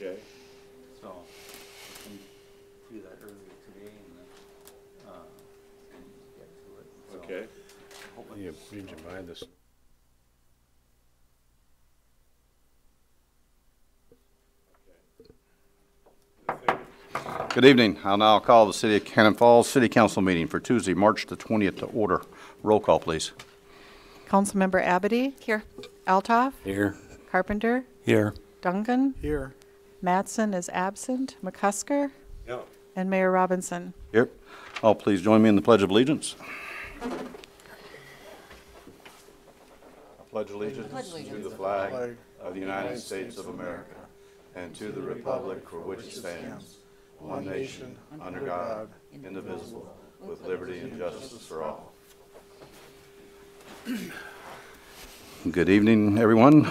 Okay. So we can do that earlier today and get to it. So Okay. You need to buy this. Good evening. I'll now call the City of Cannon Falls City Council meeting for Tuesday, March the 20th to order. Roll call, please. Councilmember Abady? Here. Altoff? Here. Carpenter? Here. Duncan? Here. Mattson is absent. McCusker? Yeah. And Mayor Robinson. Here. All please join me in the Pledge of Allegiance. I pledge allegiance to the flag of the United States of America and to the republic for which it stands, one nation, under God, indivisible, with liberty and justice for all. Good evening, everyone.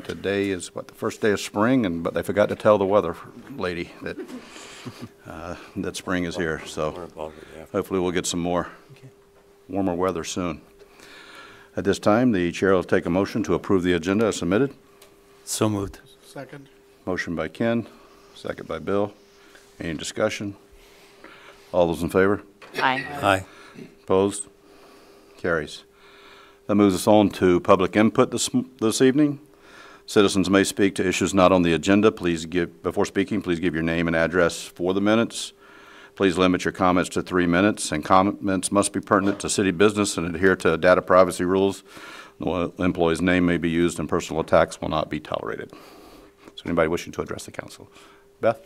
Today is, the first day of spring, but they forgot to tell the weather lady that that spring is here. So hopefully we'll get some more warmer weather soon. At this time, the chair will take a motion to approve the agenda as submitted. So moved. Second. Motion by Ken, second by Bill. Any discussion? All those in favor? Aye. Aye. Opposed? Carries. That moves us on to public input this evening. Citizens may speak to issues not on the agenda. Before speaking, please give your name and address for the minutes. Please limit your comments to 3 minutes, and comments must be pertinent to city business and adhere to data privacy rules. No employee's name may be used, and personal attacks will not be tolerated. So anybody wishing to address the council? Beth?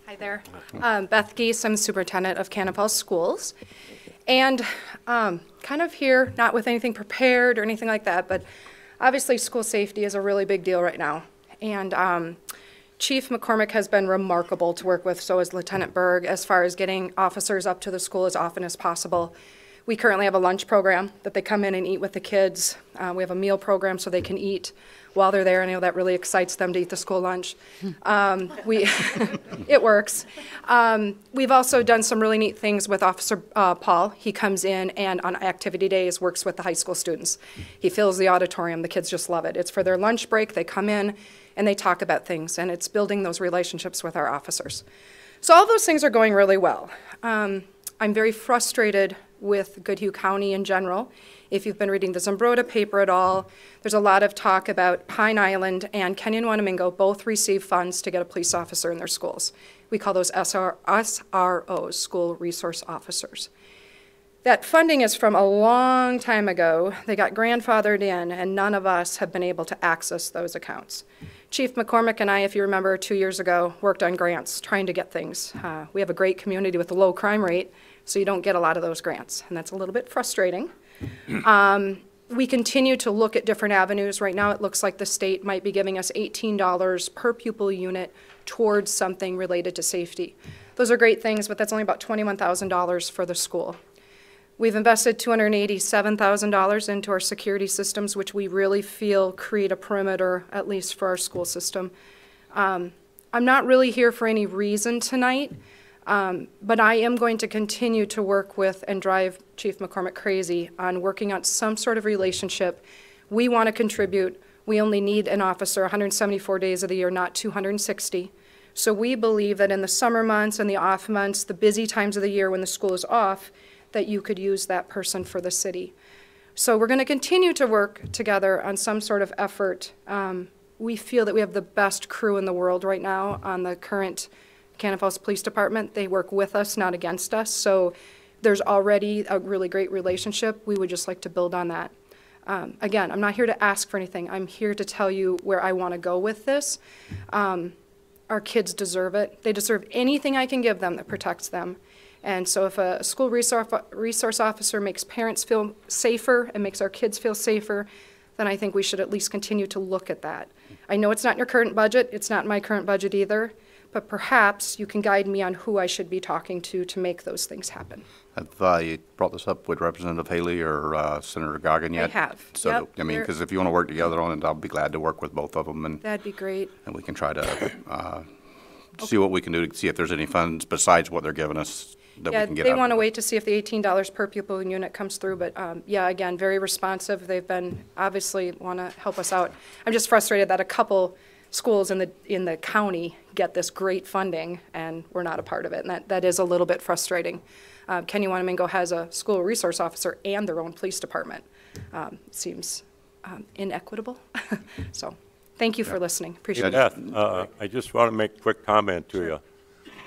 Hi there. Beth Geese, I'm the superintendent of Cannon Falls Schools. And kind of here, not with anything prepared or anything like that, but obviously school safety is a really big deal right now. And Chief McCormick has been remarkable to work with, so is Lieutenant Berg, as far as getting officers up to the school as often as possible. We currently have a lunch program that they come in and eat with the kids. We have a meal program so they can eat while they're there. I know that really excites them to eat the school lunch. It works. We've also done some really neat things with Officer Paul. He comes in and on activity days works with the high school students. He fills the auditorium. The kids just love it. It's for their lunch break. They come in and they talk about things, and it's building those relationships with our officers. So all those things are going really well. I'm very frustrated with Goodhue County in general. If you've been reading the Zumbrota paper at all, there's a lot of talk about Pine Island and Kenyon-Wanamingo both receive funds to get a police officer in their schools. We call those SROs, School Resource Officers. That funding is from a long time ago. They got grandfathered in, and none of us have been able to access those accounts. Chief McCormick and I, if you remember, 2 years ago, worked on grants, trying to get things. We have a great community with a low crime rate, so you don't get a lot of those grants, and that's a little bit frustrating. We continue to look at different avenues. Right now it looks like the state might be giving us $18 per pupil unit towards something related to safety. Those are great things, but that's only about $21,000 for the school. We've invested $287,000 into our security systems, which we really feel create a perimeter, at least for our school system. I'm not really here for any reason tonight. But I am going to continue to work with and drive Chief McCormick crazy on working on some sort of relationship. We want to contribute. We only need an officer 174 days of the year, not 260. So we believe that in the summer months and the off months, the busy times of the year when the school is off, that you could use that person for the city. So we're going to continue to work together on some sort of effort. We feel that we have the best crew in the world right now on the current Cannon Falls Police Department. They work with us, not against us. So there's already a really great relationship. We would just like to build on that. Again, I'm not here to ask for anything. I'm here to tell you where I want to go with this. Our kids deserve it. They deserve anything I can give them that protects them. And so if a school resource officer makes parents feel safer and makes our kids feel safer, then I think we should at least continue to look at that. I know it's not in your current budget. It's not in my current budget either. But perhaps you can guide me on who I should be talking to make those things happen. Have you brought this up with Representative Haley or Senator Goggin yet? I have. So, yep. I mean, because if you want to work together on it, I'll be glad to work with both of them. That'd be great. And we can try to see what we can do to see if there's any funds besides what they're giving us that we Yeah, can get they out want to of it. wait to see if the $18 per pupil unit comes through, but yeah, again, very responsive. They've been, obviously want to help us out. I'm just frustrated that a couple schools in the county get this great funding, and we're not a part of it, and that is a little bit frustrating. Kenny Wanamingo has a school resource officer and their own police department. Seems inequitable. So, thank you for listening. Appreciate it. Beth, I just want to make a quick comment to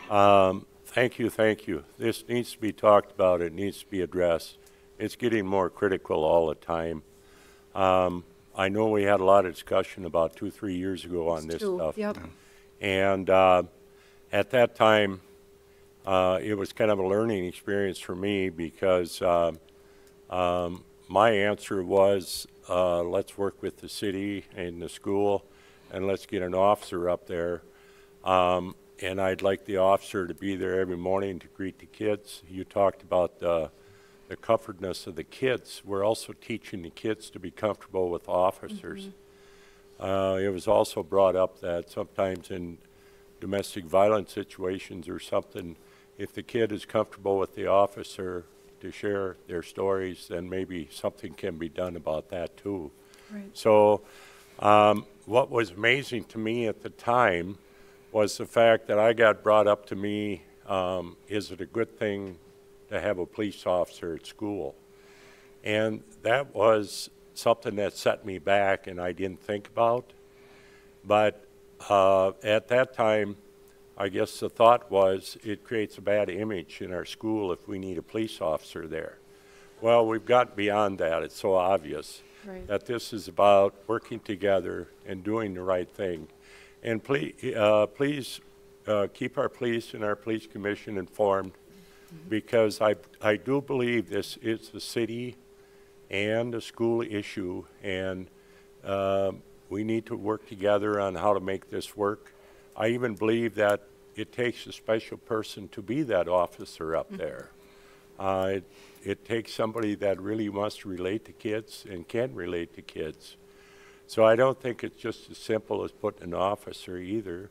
you. Thank you. This needs to be talked about. It needs to be addressed. It's getting more critical all the time. I know we had a lot of discussion about 2-3 years ago on this stuff. Yep. And at that time, it was kind of a learning experience for me because my answer was, let's work with the city and the school, and let's get an officer up there. And I'd like the officer to be there every morning to greet the kids. You talked about the comfortness of the kids. We're also teaching the kids to be comfortable with officers. It was also brought up that sometimes in domestic violence situations or something, if the kid is comfortable with the officer to share their stories, then maybe something can be done about that too. Right. So what was amazing to me at the time was the fact that I got brought up to me, is it a good thing to have a police officer at school? And that was something that set me back and I didn't think about. But at that time, I guess the thought was it creates a bad image in our school if we need a police officer there. Well, we've got beyond that. It's so obvious that this is about working together and doing the right thing. And please keep our police and our police commission informed, because I do believe this is a city and a school issue, and we need to work together on how to make this work. I even believe that it takes a special person to be that officer up there. It takes somebody that really wants to relate to kids and can relate to kids. So I don't think it's just as simple as putting an officer either.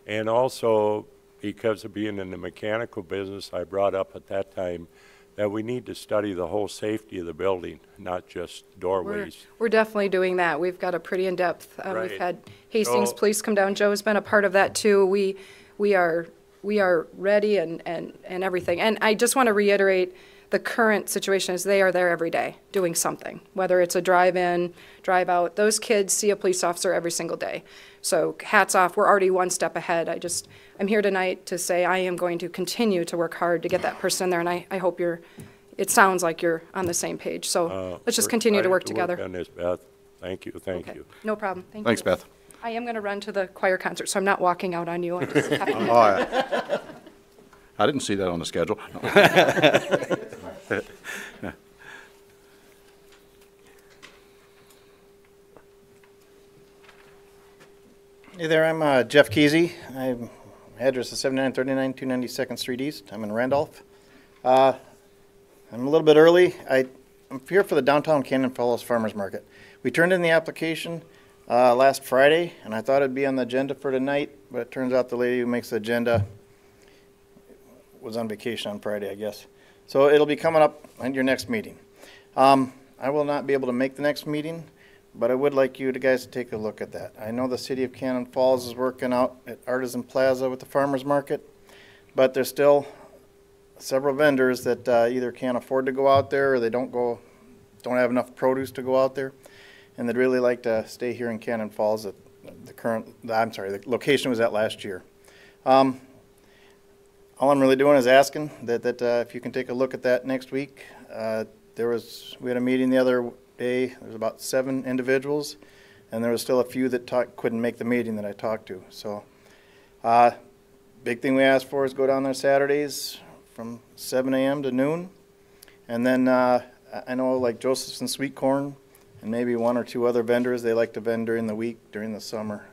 And also, because of being in the mechanical business, I brought up at that time that we need to study the whole safety of the building, not just doorways. We're definitely doing that. We've got a pretty in-depth, Right. we've had Hastings So- Police come down. Joe's been a part of that too. We are ready and everything. And I just want to reiterate, the current situation is they are there every day doing something, whether it's a drive-in, drive-out. Those kids see a police officer every single day. So hats off, we're already one step ahead. I'm here tonight to say I am going to continue to work hard to get that person there, and I hope it sounds like you're on the same page. So let's just We're continue to trying work together. on this, Beth. Thank you, thank Okay. you. No problem. Thank Thanks, you. Beth. I am going to run to the choir concert, so I'm not walking out on you. I just have to- Oh, I didn't see that on the schedule. Hey there, I'm Jeff Kesey. My address is 7939 292nd Street East. I'm in Randolph. I'm a little bit early. I'm here for the downtown Cannon Falls Farmers Market. We turned in the application last Friday, and I thought it'd be on the agenda for tonight, but it turns out the lady who makes the agenda was on vacation on Friday, I guess. So it'll be coming up at your next meeting. I will not be able to make the next meeting, but I would like you guys to take a look at that. I know the city of Cannon Falls is working out at Artisan Plaza with the farmers market, but there's still several vendors that either can't afford to go out there or they don't have enough produce to go out there, and they'd really like to stay here in Cannon Falls at the location was at last year. All I'm really doing is asking that if you can take a look at that next week. We had a meeting the other day. There was about 7 individuals, and there was still a few that couldn't make the meeting that I talked to. So, big thing we asked for is go down there Saturdays from 7 a.m. to noon, and then I know like Joseph's and Sweet Corn, and maybe 1 or 2 other vendors. They like to vend during the week, during the summer,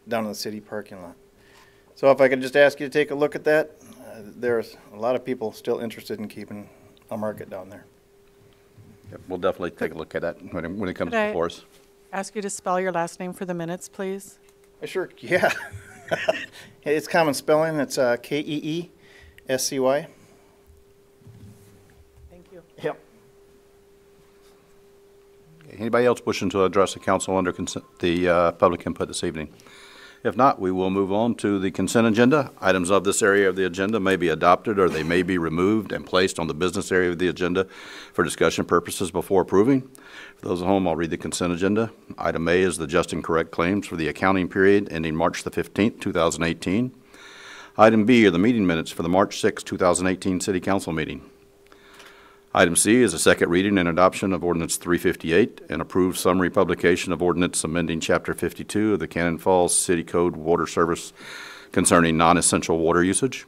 down in the city parking lot. So if I could just ask you to take a look at that, there's a lot of people still interested in keeping a market down there. Yep, we'll definitely take a look at that when it comes Could I- before us. Ask you to spell your last name for the minutes, please. Sure, yeah. It's common spelling. It's Keeey, SCY. Thank you. Yep. Anybody else wishing to address the council under the public input this evening? If not, we will move on to the consent agenda. Items of this area of the agenda may be adopted or they may be removed and placed on the business area of the agenda for discussion purposes before approving. For those at home, I'll read the consent agenda. Item A is the just and correct claims for the accounting period ending March the 15th, 2018. Item B are the meeting minutes for the March 6, 2018 City Council meeting. Item C is a second reading and adoption of Ordinance 358 and approved summary publication of Ordinance amending Chapter 52 of the Cannon Falls City Code Water Service concerning non-essential water usage.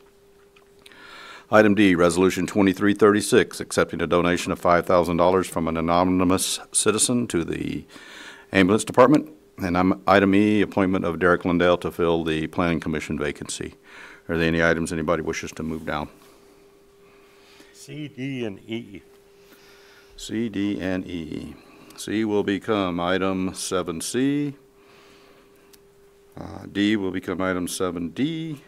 Item D, Resolution 2336, accepting a donation of $5,000 from an anonymous citizen to the Ambulance Department. And item E, appointment of Derek Lindell to fill the Planning Commission vacancy. Are there any items anybody wishes to move down? C, D, and E. C, D, and E. C will become item 7C. D will become item 7D.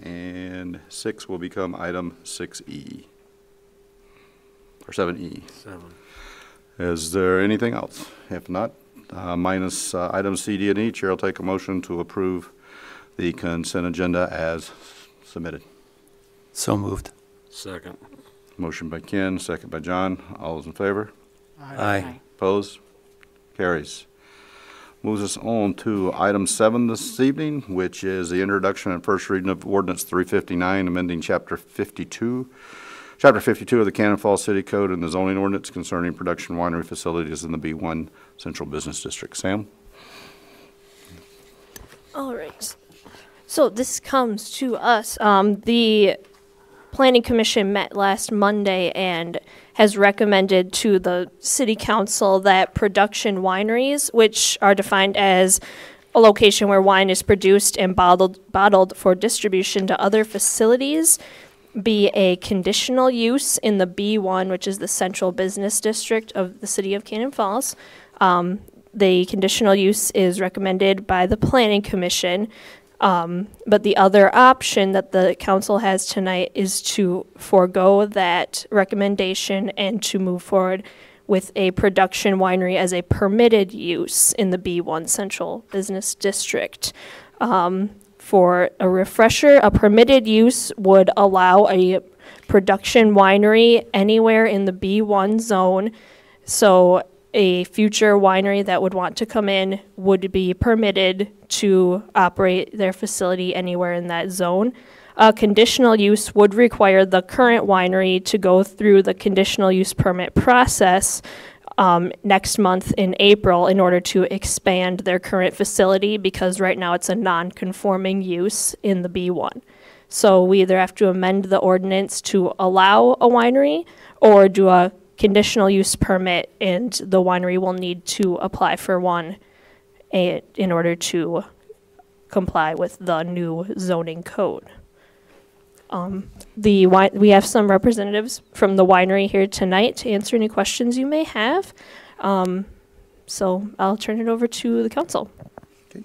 And 6 will become item 6E. Or 7E. 7. Is there anything else? If not, minus items C, D, and E, Chair will take a motion to approve the consent agenda as submitted. So moved. Second. Motion by Ken, second by John. All those in favor? Aye. Opposed? Carries. Moves us on to item 7 this evening, which is the introduction and first reading of Ordinance 359, amending Chapter 52 of the Cannon Falls City Code and the zoning ordinance concerning production winery facilities in the B1 Central Business District. Sam? All right. So this comes to us. The Planning Commission met last Monday and has recommended to the City Council that production wineries, which are defined as a location where wine is produced and bottled for distribution to other facilities, be a conditional use in the B1, which is the Central Business District of the City of Cannon Falls. The conditional use is recommended by the Planning Commission. But the other option that the council has tonight is to forego that recommendation and to move forward with a production winery as a permitted use in the B1 Central Business District. For a refresher, a permitted use would allow a production winery anywhere in the B1 zone. So a future winery that would want to come in would be permitted to operate their facility anywhere in that zone. A conditional use would require the current winery to go through the conditional use permit process next month in April in order to expand their current facility, because right now it's a non-conforming use in the B1. So we either have to amend the ordinance to allow a winery or do a conditional use permit, and the winery will need to apply for one in order to comply with the new zoning code. We have some representatives from the winery here tonight to answer any questions you may have. So I'll turn it over to the council. Okay.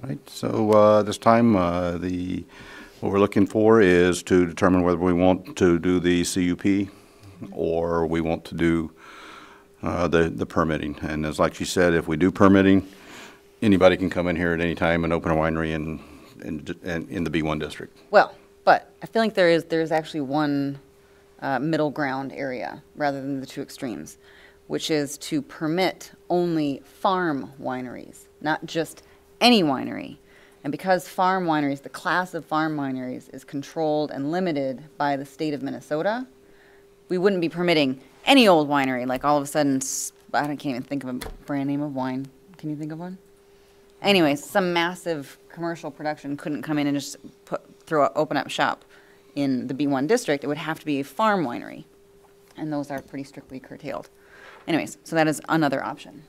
All right. So this time, what we're looking for is to determine whether we want to do the CUP or we want to do the permitting. And as like she said, if we do permitting, anybody can come in here at any time and open a winery in the B1 district. Well, but I feel like there's actually one middle ground area rather than the two extremes, which is to permit only farm wineries, not just any winery. And because farm wineries, the class of farm wineries is controlled and limited by the state of Minnesota, we wouldn't be permitting any old winery, like all of a sudden, I can't even think of a brand name of wine. Can you think of one? Anyways, some massive commercial production couldn't come in and just open up shop in the B1 district. It would have to be a farm winery, and those are pretty strictly curtailed. Anyways, so that is another option.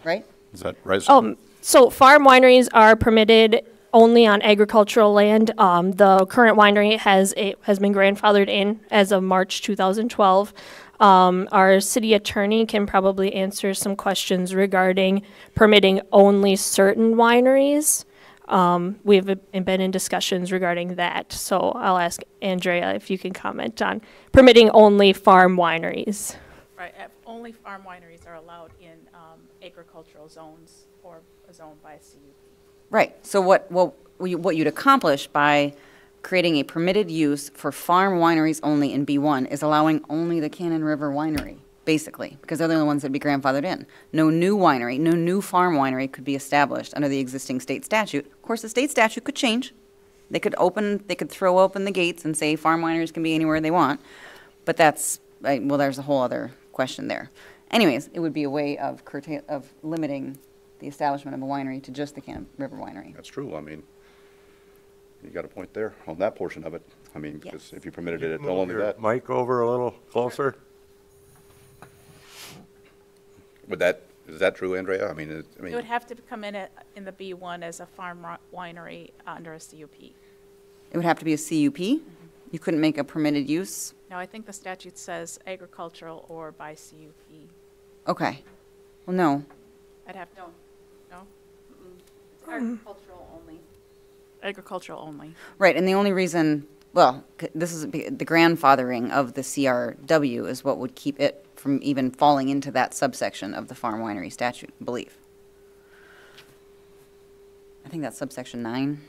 Right? Is that right? So farm wineries are permitted only on agricultural land. The current winery has been grandfathered in as of March 2012. Our city attorney can probably answer some questions regarding permitting only certain wineries. We've been in discussions regarding that, so I'll ask Andrea if you can comment on permitting only farm wineries. Right, only farm wineries are allowed in agricultural zones or a zone by CUP. Right, so what you'd accomplish by creating a permitted use for farm wineries only in B1 is allowing only the Cannon River Winery, basically, because they're the only ones that'd be grandfathered in. No new winery, no new farm winery could be established under the existing state statute. Of course, the state statute could change. They could throw open the gates and say farm wineries can be anywhere they want, but that's, well, there's a whole other question there. Anyways, it would be a way of limiting the establishment of a winery to just the Cannon River Winery. That's true. I mean, you got a point there on that portion of it. I mean, because if you permitted it, Move only your that. mic over a little closer. Is that true, Andrea? I mean, It would have to come in the B1 as a farm winery under a CUP. It would have to be a CUP? You couldn't make a permitted use? No, I think the statute says agricultural or by CUP. Okay. Well, no. I'd have to. No? Agricultural only. Agricultural only. Right, and the only reason, well, this is the grandfathering of the CRW is what would keep it from even falling into that subsection of the farm winery statute, I believe. I think that's subsection 9.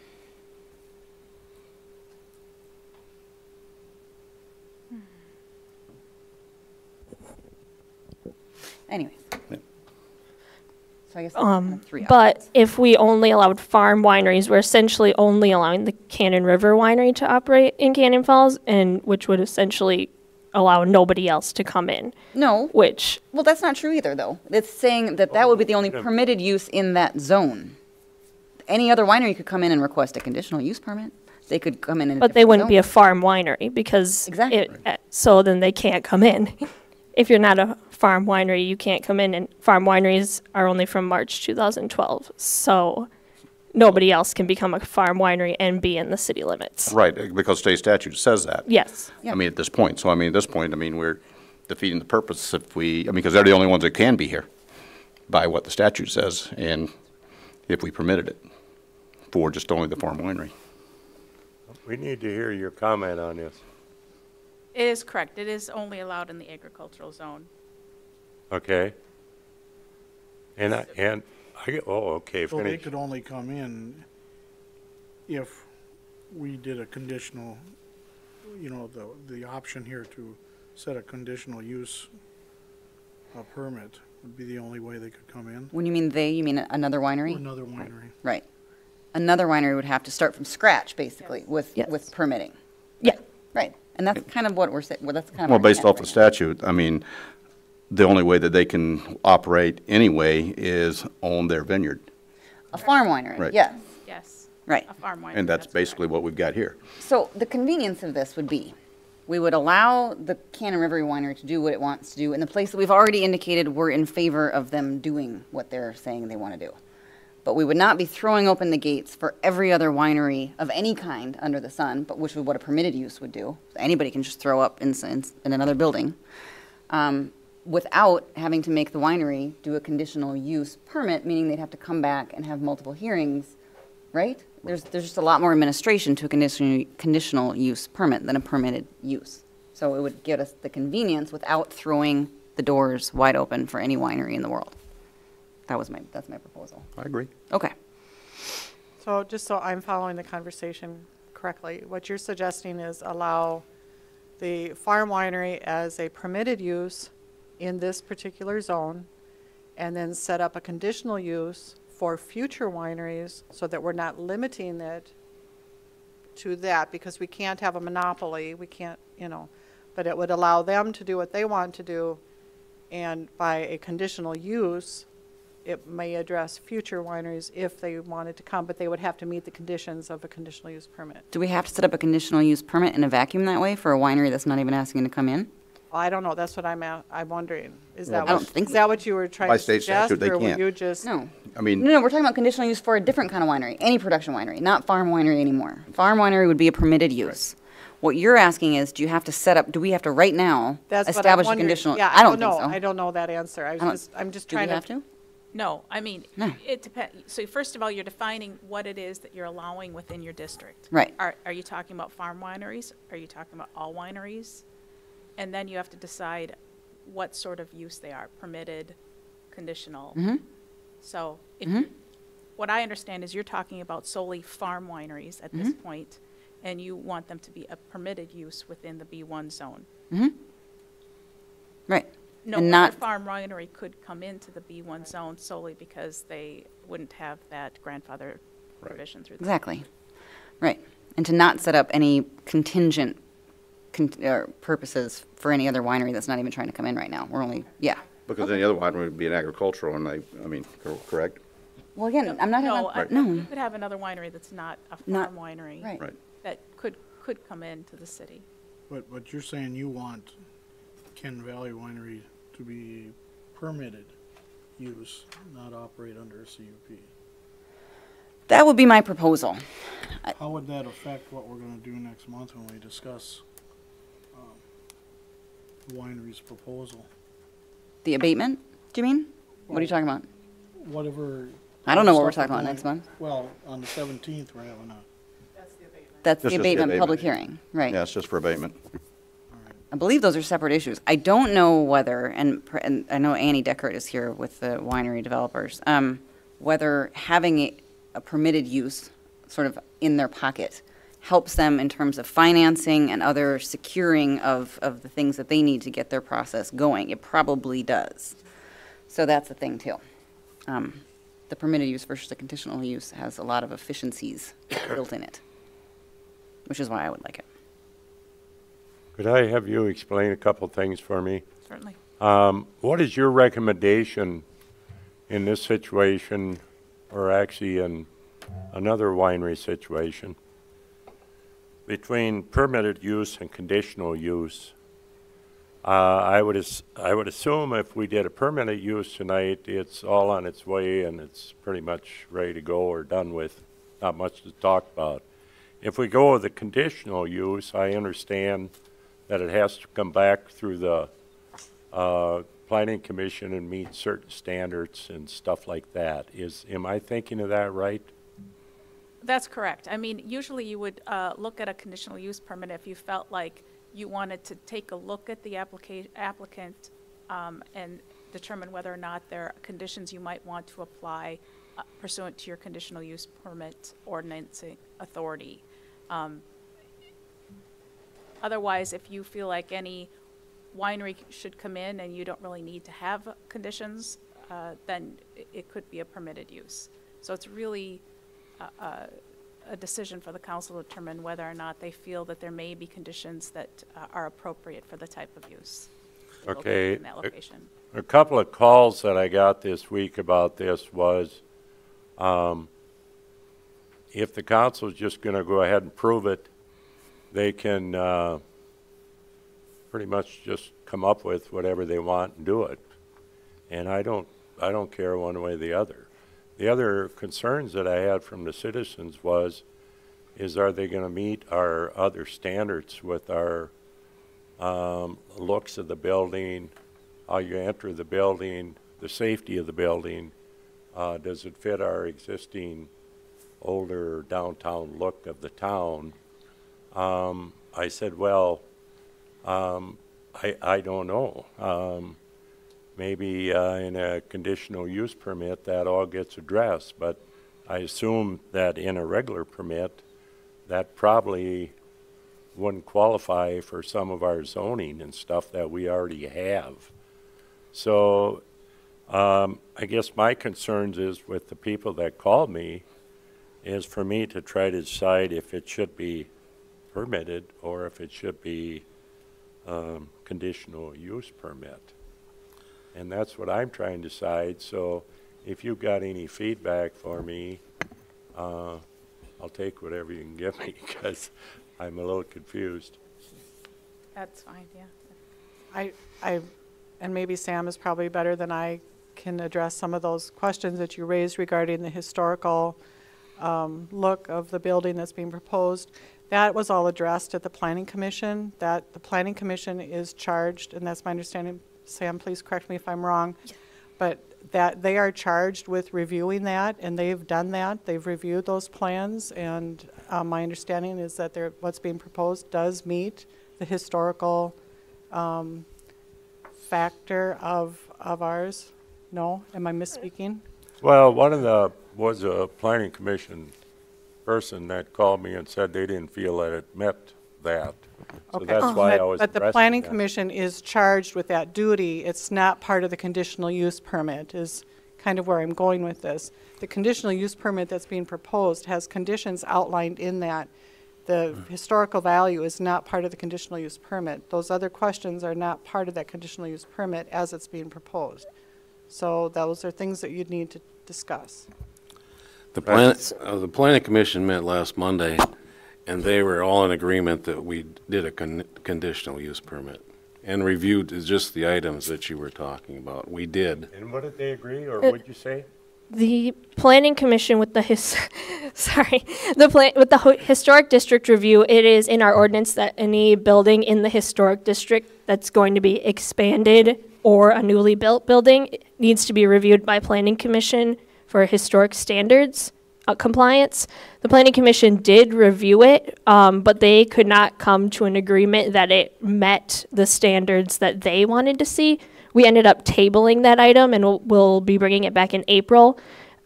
Anyways. So I guess that's kind of 3 But options. if we only allowed farm wineries, we're essentially only allowing the Cannon River Winery to operate in Cannon Falls, and which would essentially allow nobody else to come in, No, which, well, that's not true either, though. It's saying that that would be the only permitted use in that zone. Any other winery could come in and request a conditional use permit. They could come in but they wouldn't be a farm winery because Exactly. so then they can't come in. If you're not a farm winery, you can't come in, and farm wineries are only from March 2012. So nobody else can become a farm winery and be in the city limits. Right, because state statute says that. Yes. Yeah. I mean, at this point. So, I mean, at this point, I mean, we're defeating the purpose if because they're the only ones that can be here by what the statute says, and if we permitted it for just only the farm winery. We need to hear your comment on this. It is correct. It is only allowed in the agricultural zone. Okay? Okay, So they finish. could only come in if we did a conditional, the option here to set a conditional use permit would be the only way they could come in. When you mean they, you mean another winery? Another winery. Right. Another winery would have to start from scratch, basically, with permitting. Yeah. Right. And that's kind of what we're saying, well, that's kind of. Well, our based intent off the right statute, I mean, the only way that they can operate anyway is on their vineyard. now. A farm winery, Right. yes, Yes. right. A farm winery. And that's correct. basically what we've got here. So the convenience of this would be, we would allow the Cannon River Winery to do what it wants to do in the place that we've already indicated we're in favor of them doing what they're saying they want to do. But we would not be throwing open the gates for every other winery of any kind under the sun, but which is what a permitted use would do. Anybody can just throw up incense in another building, without having to make the winery do a conditional use permit, meaning they'd have to come back and have multiple hearings, right? There's just a lot more administration to a conditional use permit than a permitted use. So it would give us the convenience without throwing the doors wide open for any winery in the world. That's my proposal. I agree. Okay. So just so I'm following the conversation correctly, what you're suggesting is allow the farm winery as a permitted use in this particular zone, and then set up a conditional use for future wineries so that we're not limiting it to that, because we can't have a monopoly, we can't, but it would allow them to do what they want to do, and by a conditional use, it may address future wineries if they wanted to come, but they would have to meet the conditions of a conditional use permit. Do we have to set up a conditional use permit in a vacuum that way for a winery that's not even asking to come in? I don't know, that's what I'm wondering. Is Well, that I what, don't think is that what you were trying By to state suggest? statute, they or were can't. you just? No. I mean, No, we're talking about conditional use for a different kind of winery, any production winery, not farm winery anymore. Farm winery would be a permitted use. What you're asking is, do we have to right now That's what I'm establish a wondering. conditional? Yeah, I don't know. think so. I don't know that answer. I'm just Do we trying have to? No, I mean, No. it depends. So first of all, you're defining what it is that you're allowing within your district. Right. Are you talking about farm wineries? Are you talking about all wineries? And then you have to decide what sort of use they are, permitted, conditional. So what I understand is you're talking about solely farm wineries at this point, and you want them to be a permitted use within the B1 zone. Right. No And other not- farm winery could come into the B1 zone solely because they wouldn't have that grandfather provision through the. Exactly. Right. And to not set up any contingent purposes for any other winery that's not even trying to come in right now. We're only, yeah. Because any other winery would be an agricultural, and I mean, correct? Well, again, I'm not No, having, you no. could have another winery that's not a Not- farm winery. Right. Right. That could come into the city. But you're saying you want Ken Valley Winery to be permitted use, not operate under a CUP. That would be my proposal. How would that affect what we're gonna do next month when we discuss the winery's proposal? The abatement, do you mean? What are you talking about? Whatever. I don't know what we're stuff talking about going- next month. Well, on the 17th, we're having a, That's Just the the abatement abatement. public hearing, right. Yeah, it's just for abatement. I believe those are separate issues. I don't know whether, and I know Annie Deckert is here with the winery developers, whether having a permitted use sort of in their pocket helps them in terms of financing and other securing of the things that they need to get their process going. It probably does. So that's the thing too. The permitted use versus the conditional use has a lot of efficiencies built in it, which is why I would like it. Could I have you explain a couple things for me? Certainly. What is your recommendation in this situation, or actually in another winery situation, between permitted use and conditional use? I would assume if we did a permitted use tonight, it's all on its way and it's pretty much ready to go or done with, not much to talk about. If we go with the conditional use, I understand that it has to come back through the planning commission and meet certain standards and stuff like that. Am I thinking of that right? That's correct. I mean, usually you would look at a conditional use permit if you felt like you wanted to take a look at the applicant and determine whether or not there are conditions you might want to apply pursuant to your conditional use permit ordinancing authority. Otherwise, if you feel like any winery should come in and you don't really need to have conditions, then it could be a permitted use. So it's really a decision for the council to determine whether or not they feel that there may be conditions that are appropriate for the type of use. Okay. Located in that location. A couple of calls that I got this week about this was, if the council's just going to go ahead and prove it, they can pretty much just come up with whatever they want and do it. And I don't care one way or the other. The other concerns that I had from the citizens is are they going to meet our other standards with our looks of the building, how you enter the building, the safety of the building? Does it fit our existing older downtown look of the town? I said, well, I don't know. Maybe in a conditional use permit that all gets addressed, but I assume that in a regular permit that probably wouldn't qualify for some of our zoning and stuff that we already have. So I guess my concerns is with the people that called me is for me to try to decide if it should be permitted or if it should be conditional use permit. And that's what I'm trying to decide. So if you've got any feedback for me, I'll take whatever you can give me because I'm a little confused. That's fine, yeah. And maybe Sam is probably better than I can address some of those questions that you raised regarding the historical look of the building that's being proposed. That was all addressed at the Planning Commission, that the Planning Commission is charged, and that's my understanding. Sam, please correct me if I'm wrong, but that they are charged with reviewing that, and they've done that. They've reviewed those plans, and my understanding is that what's being proposed does meet the historical factor of ours. No? Am I misspeaking? Well, was a planning commission person that called me and said they didn't feel that it met that. So Okay. that's why I was But the addressing planning that. commission is charged with that duty. It's not part of the conditional use permit, is kind of where I'm going with this. The conditional use permit that's being proposed has conditions outlined in that. The historical value is not part of the conditional use permit. Those other questions are not part of that conditional use permit as it's being proposed. So those are things that you'd need to discuss. The planning commission met last Monday, and they were all in agreement that we did a conditional use permit and reviewed just the items that you were talking about. We did. And what did they agree, or what'd you say? The planning commission with the historic district review, it is in our ordinance that any building in the historic district that's going to be expanded or a newly built building needs to be reviewed by planning commission for historic standards compliance. The planning commission did review it, but they could not come to an agreement that it met the standards that they wanted to see. We ended up tabling that item, and we'll be bringing it back in April.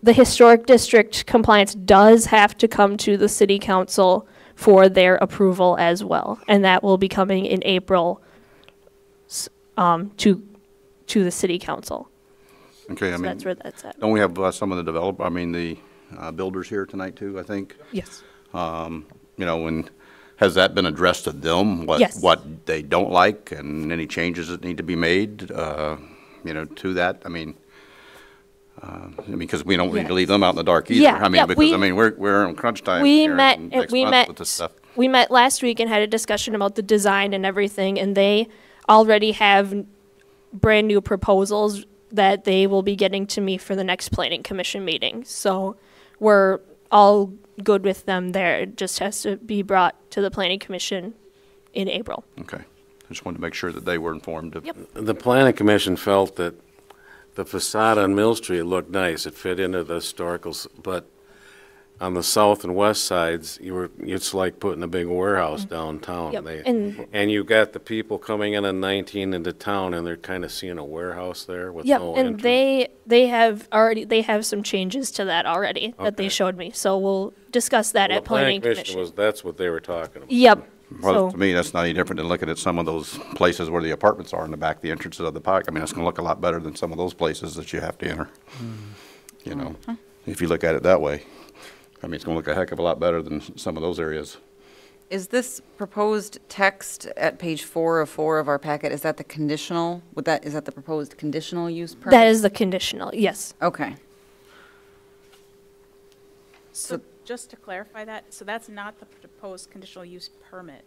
The historic district compliance does have to come to the city council for their approval as well, and that will be coming in April to the city council. Okay, I So mean, that's where that's at. don't we have some of the builders here tonight too, I think? Yes. And has that been addressed to them? Yes. What they don't like and any changes that need to be made, to that? Because we don't need to leave them out in the dark either. Yeah, yeah, We're in crunch time We here met, next we month met, with this stuff. we met last week and had a discussion about the design and everything, and they already have brand new proposals that they will be getting to me for the next planning commission meeting. So we're all good with them there. It just has to be brought to the planning commission in April. Okay. I just wanted to make sure that they were informed of. Yep. The planning commission felt that the facade on Mill Street looked nice. It fit into the historicals, but on the south and west sides, it's like putting a big warehouse downtown. Yep. And you got the people coming in on 19 into town, and they're kind of seeing a warehouse there with Yep, no and entrance. they have some changes to that already that they Okay. showed me. So we'll discuss that Well, at the planning planning commission commission. that's what they were talking about. Yep. Well, So- to me, that's not any different than looking at some of those places where the apartments are in the back, the entrances of the park. It's going to look a lot better than some of those places that you have to enter. If you look at it that way. It's going to look a heck of a lot better than some of those areas. Is this proposed text at page 4 of our packet, is that the conditional, is that the proposed conditional use permit? That is the conditional, yes. Okay. So just to clarify that, so that's not the proposed conditional use permit.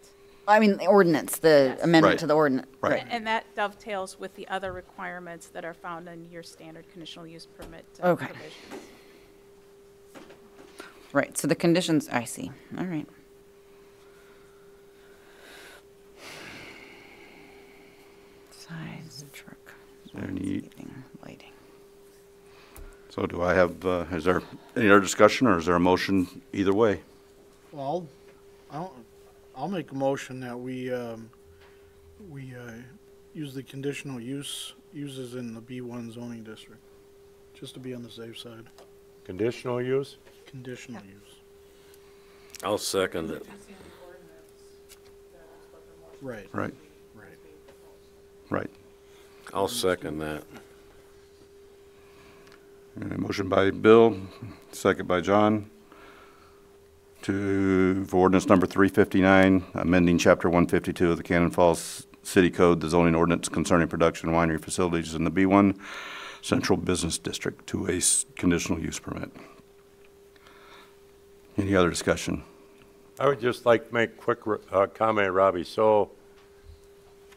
I mean, the ordinance, the Yes. amendment Right. to the ordinance. Right. And that dovetails with the other requirements that are found in your standard conditional use permit Okay. provisions. Right, so the conditions, I see, all right. Size, truck, Any- landscaping, lighting. So do I have, is there any other discussion or is there a motion either way? Well, I'll make a motion that we use the conditional uses in the B1 zoning district, just to be on the safe side. Conditional use? Conditional use. I'll second it. Right, Right, right. right. I'll second that. Motion by Bill, second by John, for ordinance number 359, amending chapter 152 of the Cannon Falls City Code, the zoning ordinance concerning production winery facilities in the B1 Central Business District to a conditional use permit. Any other discussion? I would just like to make a quick comment, Robbie. So,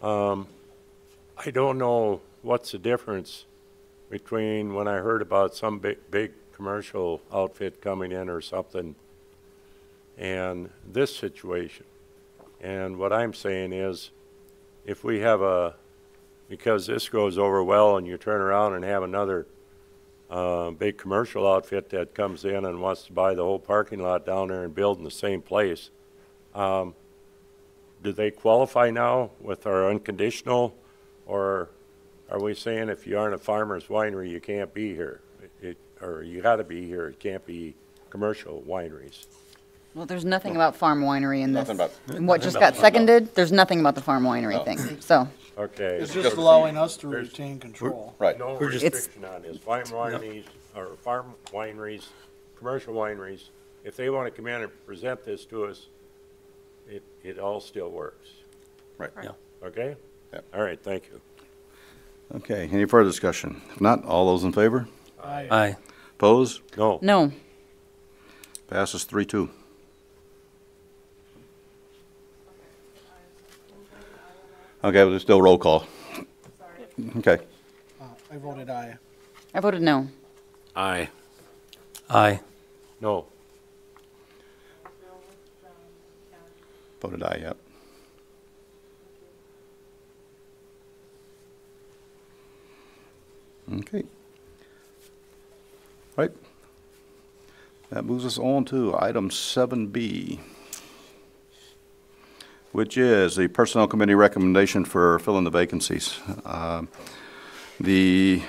I don't know what's the difference between when I heard about some big commercial outfit coming in or something and this situation. And what I'm saying is, if we have because this goes over well and you turn around and have another big commercial outfit that comes in and wants to buy the whole parking lot down there and build in the same place. Do they qualify now with our unconditional, or are we saying if you aren't a farmer's winery, you can't be here? Or you gotta be here, it can't be commercial wineries? Well, there's nothing about farm winery in this. Nothing about- In what just got seconded, there's nothing about the farm winery thing, so. Okay. It's just allowing us to retain control. Right. No restriction on this. Farm wineries, or farm wineries, commercial wineries, if they want to come in and present this to us, it all still works. Right. Yeah. Okay? Yep. All right, thank you. Okay, any further discussion? If not, all those in favor? Aye. Opposed? No. No, Passes 3-2. Okay, well, there's still roll call. Okay. I voted aye. I voted no. Aye. Aye. No. Voted aye, yep. Okay. Right. That moves us on to item 7B, which is the Personnel Committee recommendation for filling the vacancies. The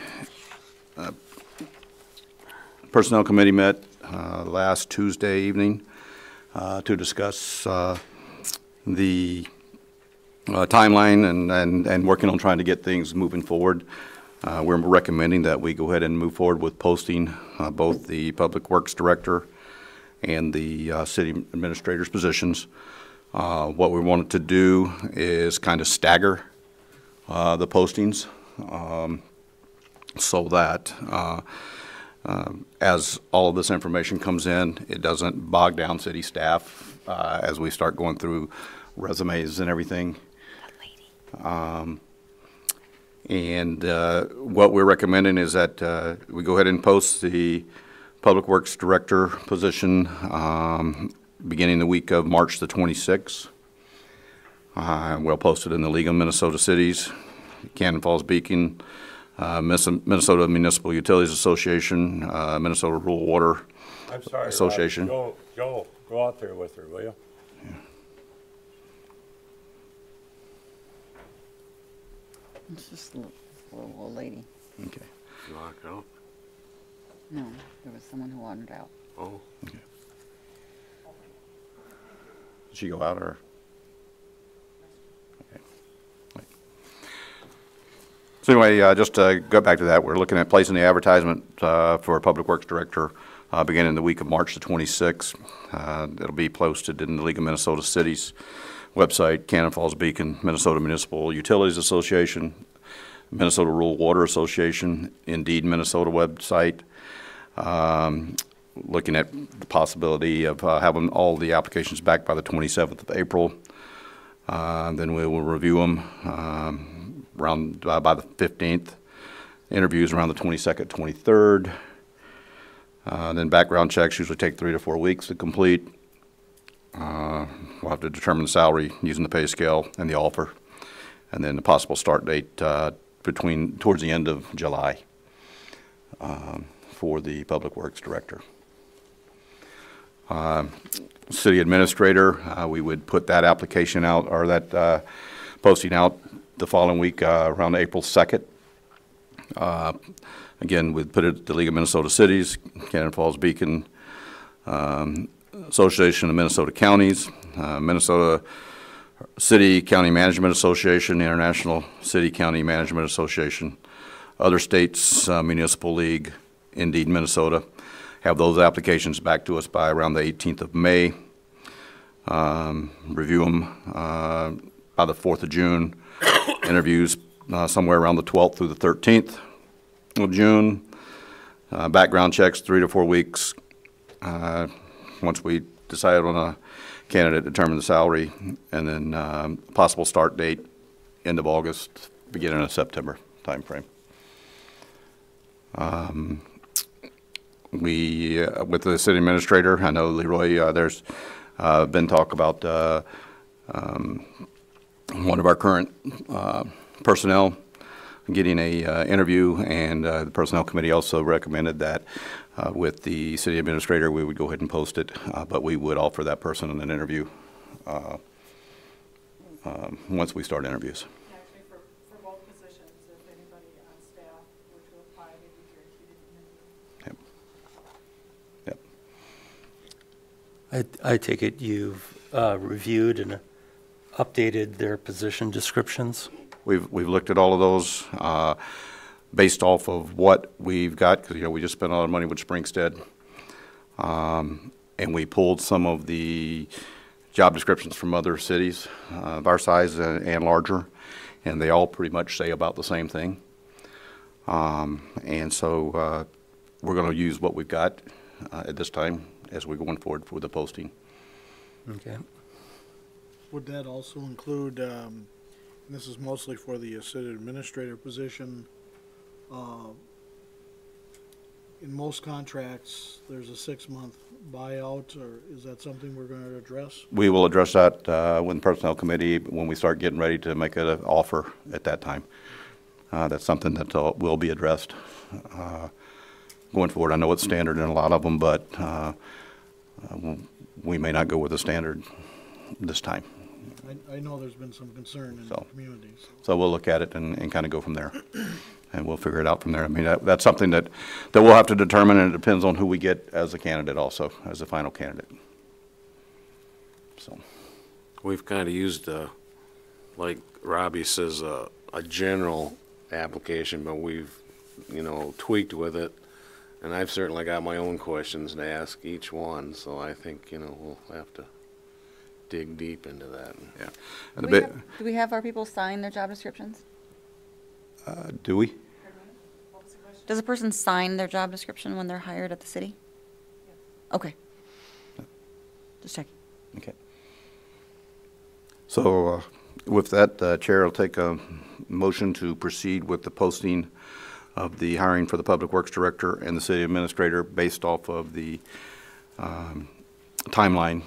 Personnel Committee met last Tuesday evening to discuss the timeline and working on trying to get things moving forward. We're recommending that we go ahead and move forward with posting both the Public Works Director and the City Administrator's positions. What we wanted to do is kind of stagger the postings so that as all of this information comes in, it doesn't bog down city staff as we start going through resumes and everything. And what we're recommending is that we go ahead and post the Public Works Director position beginning the week of March the 26th. We'll post it in the League of Minnesota Cities, Cannon Falls Beacon, Minnesota Municipal Utilities Association, Minnesota Rural Water I'm sorry, Association. Rob. Joe, go out there with her, will you? It's just a little old lady. Okay. You lock out? No, there was someone who wandered out. Oh. Did she go out or? Okay. Right. So anyway, just to go back to that, we're looking at placing the advertisement for Public Works Director beginning the week of March the 26th. It'll be posted in the League of Minnesota Cities website, Cannon Falls Beacon, Minnesota Municipal Utilities Association, Minnesota Rural Water Association, Indeed Minnesota website. Looking at the possibility of having all the applications back by the 27th of April. Then we will review them around by the 15th. Interviews around the 22nd, 23rd. Then background checks usually take 3 to 4 weeks to complete. We'll have to determine the salary using the pay scale and the offer, and then the possible start date towards the end of July for the Public Works Director. City Administrator, we would put that application out, or that posting out the following week around April 2nd. Again, we'd put it at the League of Minnesota Cities, Cannon Falls Beacon, Association of Minnesota Counties, Minnesota City County Management Association, International City County Management Association, other states, Municipal League, Indeed Minnesota. Have those applications back to us by around the 18th of May. Review them by the 4th of June. Interviews somewhere around the 12th through the 13th of June. Background checks 3 to 4 weeks. Once we decide on a candidate, determine the salary, and then possible start date, end of August, beginning of September timeframe. With the city administrator, I know Leroy, there's been talk about one of our current personnel getting a interview, and the Personnel Committee also recommended that with the city administrator, we would go ahead and post it, but we would offer that person an interview once we start interviews. Actually, for both positions, if anybody on staff were to apply, they'd be guaranteed an interview. Yep. I take it you've reviewed and updated their position descriptions? We've looked at all of those based off of what we've got, because, we just spent a lot of money with Springstead. And we pulled some of the job descriptions from other cities of our size and larger, and they all pretty much say about the same thing. And so we're going to use what we've got at this time as we're going forward for the posting. Okay. Would that also include, and this is mostly for the city administrator position, in most contracts, there's a 6-month buyout, or is that something we're going to address? We will address that with the Personnel Committee when we start getting ready to make an offer at that time. That's something that will be addressed going forward. I know it's standard in a lot of them, but we may not go with the standard this time. I know there's been some concern in the community. So we'll look at it and kind of go from there, and we'll figure it out from there. I mean, that's something that we'll have to determine, and it depends on who we get as a candidate also, as the final candidate. So We've kind of used, like Robbie says, a general application, but we've, tweaked with it. And I've certainly got my own questions to ask each one, so I think, we'll have to dig deep into that. yeah, Do and we have- do we have our people sign their job descriptions? do we? Does a person sign their job description when they're hired at the city? Okay. Just checking. Okay. So with that, Chair will take a motion to proceed with the posting of the hiring for the Public Works Director and the City Administrator based off of the timeline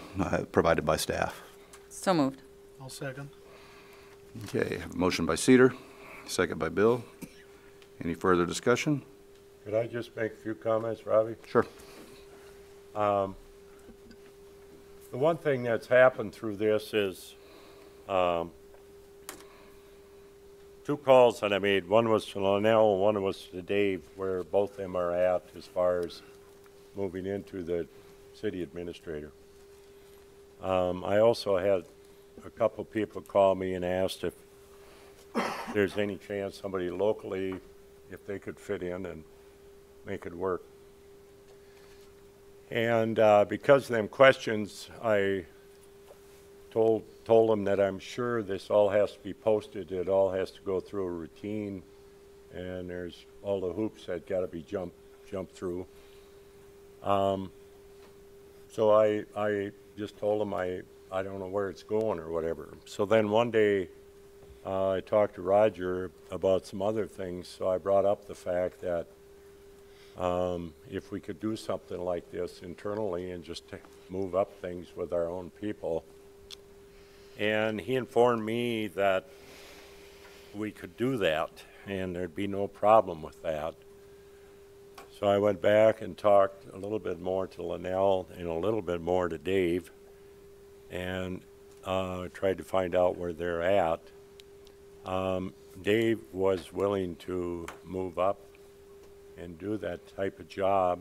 provided by staff. So moved. I'll second. Okay, have a motion by Cedar, second by Bill. Any further discussion? Could I just make a few comments, Robbie? Sure. The one thing that's happened through this is two calls that I made. One was to Linnell and one was to Dave, where both of them are at as far as moving into the city administrator. I also had a couple people call me and asked if there's any chance somebody locally, if they could fit in and make it work. And because of them questions, I told them that I'm sure this all has to be posted. It all has to go through a routine, and there's all the hoops that got to be jumped through. So I just told them I don't know where it's going or whatever. So then one day I talked to Roger about some other things, so I brought up the fact that if we could do something like this internally and just move up things with our own people. And he informed me that we could do that and there'd be no problem with that. So I went back and talked a little bit more to Linnell and a little bit more to Dave, and tried to find out where they're at. Dave was willing to move up and do that type of job,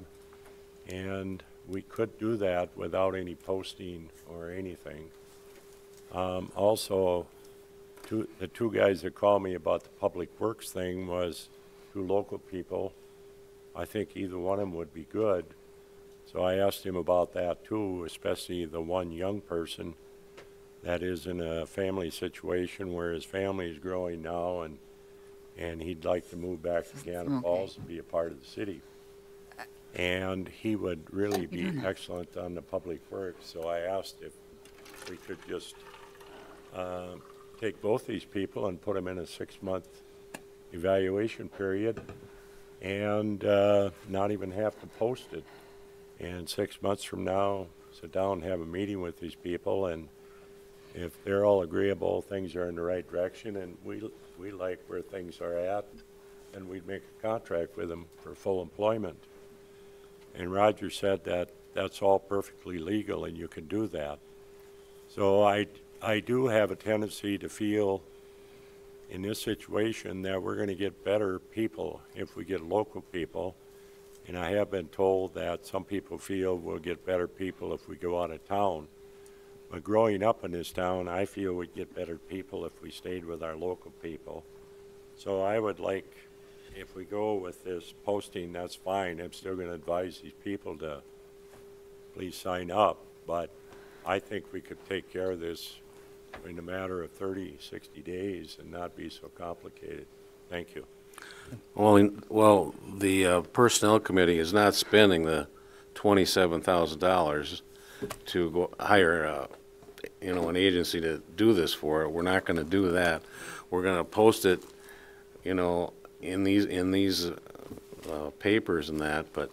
and we could do that without any posting or anything. Also, the two guys that called me about the public works thing was two local people. I think either one of them would be good. So I asked him about that too, especially the one young person that is in a family situation where his family is growing now, and he'd like to move back to Gannett Falls and be a part of the city. And he would really be excellent on the public works. So I asked if we could just take both these people and put them in a 6-month evaluation period and not even have to post it. And 6 months from now, sit down and have a meeting with these people, and if they're all agreeable, things are in the right direction, and we like where things are at, then we'd make a contract with them for full employment. And Roger said that that's all perfectly legal and you can do that. So I do have a tendency to feel in this situation that we're going to get better people if we get local people. And I have been told that some people feel we'll get better people if we go out of town. But growing up in this town, I feel we'd get better people if we stayed with our local people. So I would like, if we go with this posting, that's fine. I'm still going to advise these people to please sign up. But I think we could take care of this in a matter of 30, 60 days and not be so complicated. Thank you. Well, the Personnel Committee is not spending the $27,000 to go hire, an agency to do this for it. We're not going to do that. We're going to post it, in these papers and that, but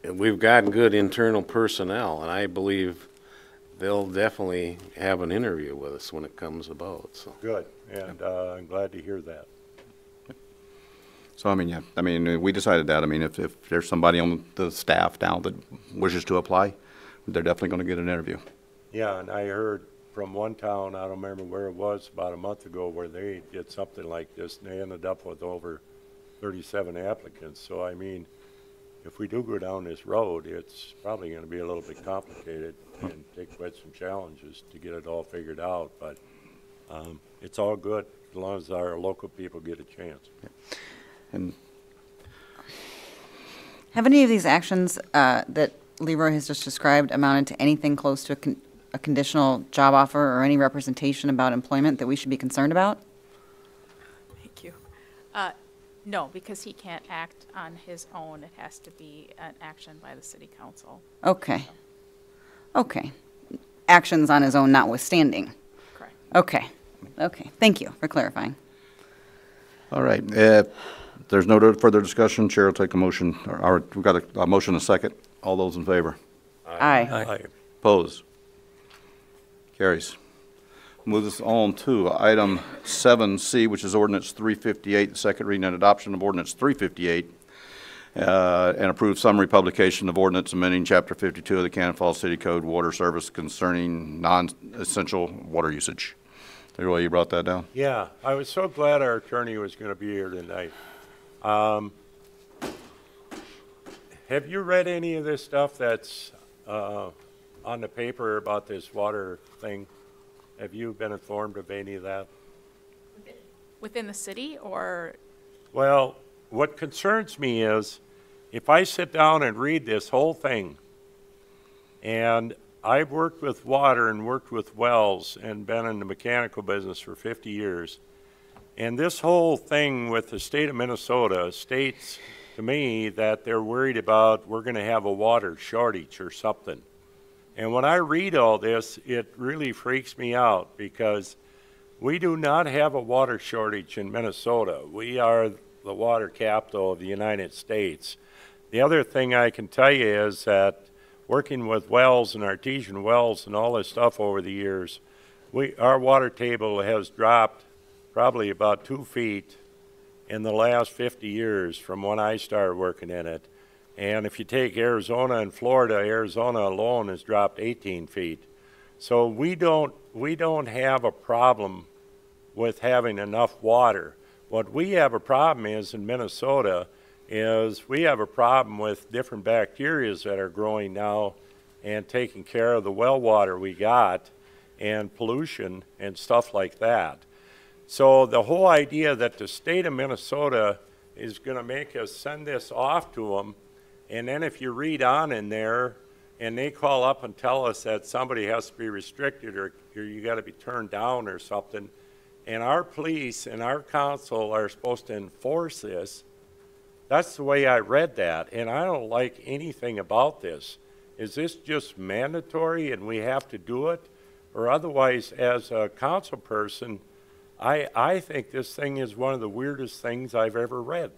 we've got good internal personnel, and I believe they'll definitely have an interview with us when it comes about. So. Good, and I'm glad to hear that. So, we decided that. If there's somebody on the staff now that wishes to apply, they're definitely going to get an interview. Yeah, and I heard from one town, I don't remember where it was, about a month ago, where they did something like this, and they ended up with over 37 applicants. So, if we do go down this road, it's probably going to be a little bit complicated and take quite some challenges to get it all figured out. But it's all good as long as our local people get a chance. And Have any of these actions that Leroy has just described amounted to anything close to a conditional job offer or any representation about employment that we should be concerned about? Thank you. No, because he can't act on his own. It has to be an action by the city council. Okay. Okay. Actions on his own notwithstanding. Correct. Okay. Okay. Thank you for clarifying. all right, if there's no further discussion, Chair will take a motion. We've got a motion and a second. All those in favor? Aye. Aye. Opposed? Carries. Move this on to item 7C, which is ordinance 358, the second reading and adoption of ordinance 358, and approve summary publication of ordinance amending Chapter 52 of the Cannon Falls City Code Water Service concerning non-essential water usage. Leroy, you brought that down? Yeah, I was so glad our attorney was going to be here tonight. Have you read any of this stuff that's on the paper about this water thing? Have you been informed of any of that? Within the city or? Well, what concerns me is if I sit down and read this whole thing, and I've worked with water and worked with wells and been in the mechanical business for 50 years, and this whole thing with the state of Minnesota states to me that they're worried about we're going to have a water shortage or something. And when I read all this, it really freaks me out because we do not have a water shortage in Minnesota. We are the water capital of the United States. The other thing I can tell you is that working with wells and artesian wells and all this stuff over the years, our water table has dropped probably about 2 feet in the last 50 years from when I started working in it. And if you take Arizona and Florida, Arizona alone has dropped 18 feet. So we don't have a problem with having enough water. What we have a problem is in Minnesota is we have a problem with different bacteria that are growing now and taking care of the well water we got and pollution and stuff like that. So the whole idea that the state of Minnesota is going to make us send this off to them, and then if you read on in there and they call up and tell us that somebody has to be restricted or you got to be turned down or something, and our police and our council are supposed to enforce this, that's the way I read that, and I don't like anything about this. Is this just mandatory and we have to do it? Or otherwise, as a council person, I think this thing is one of the weirdest things I've ever read.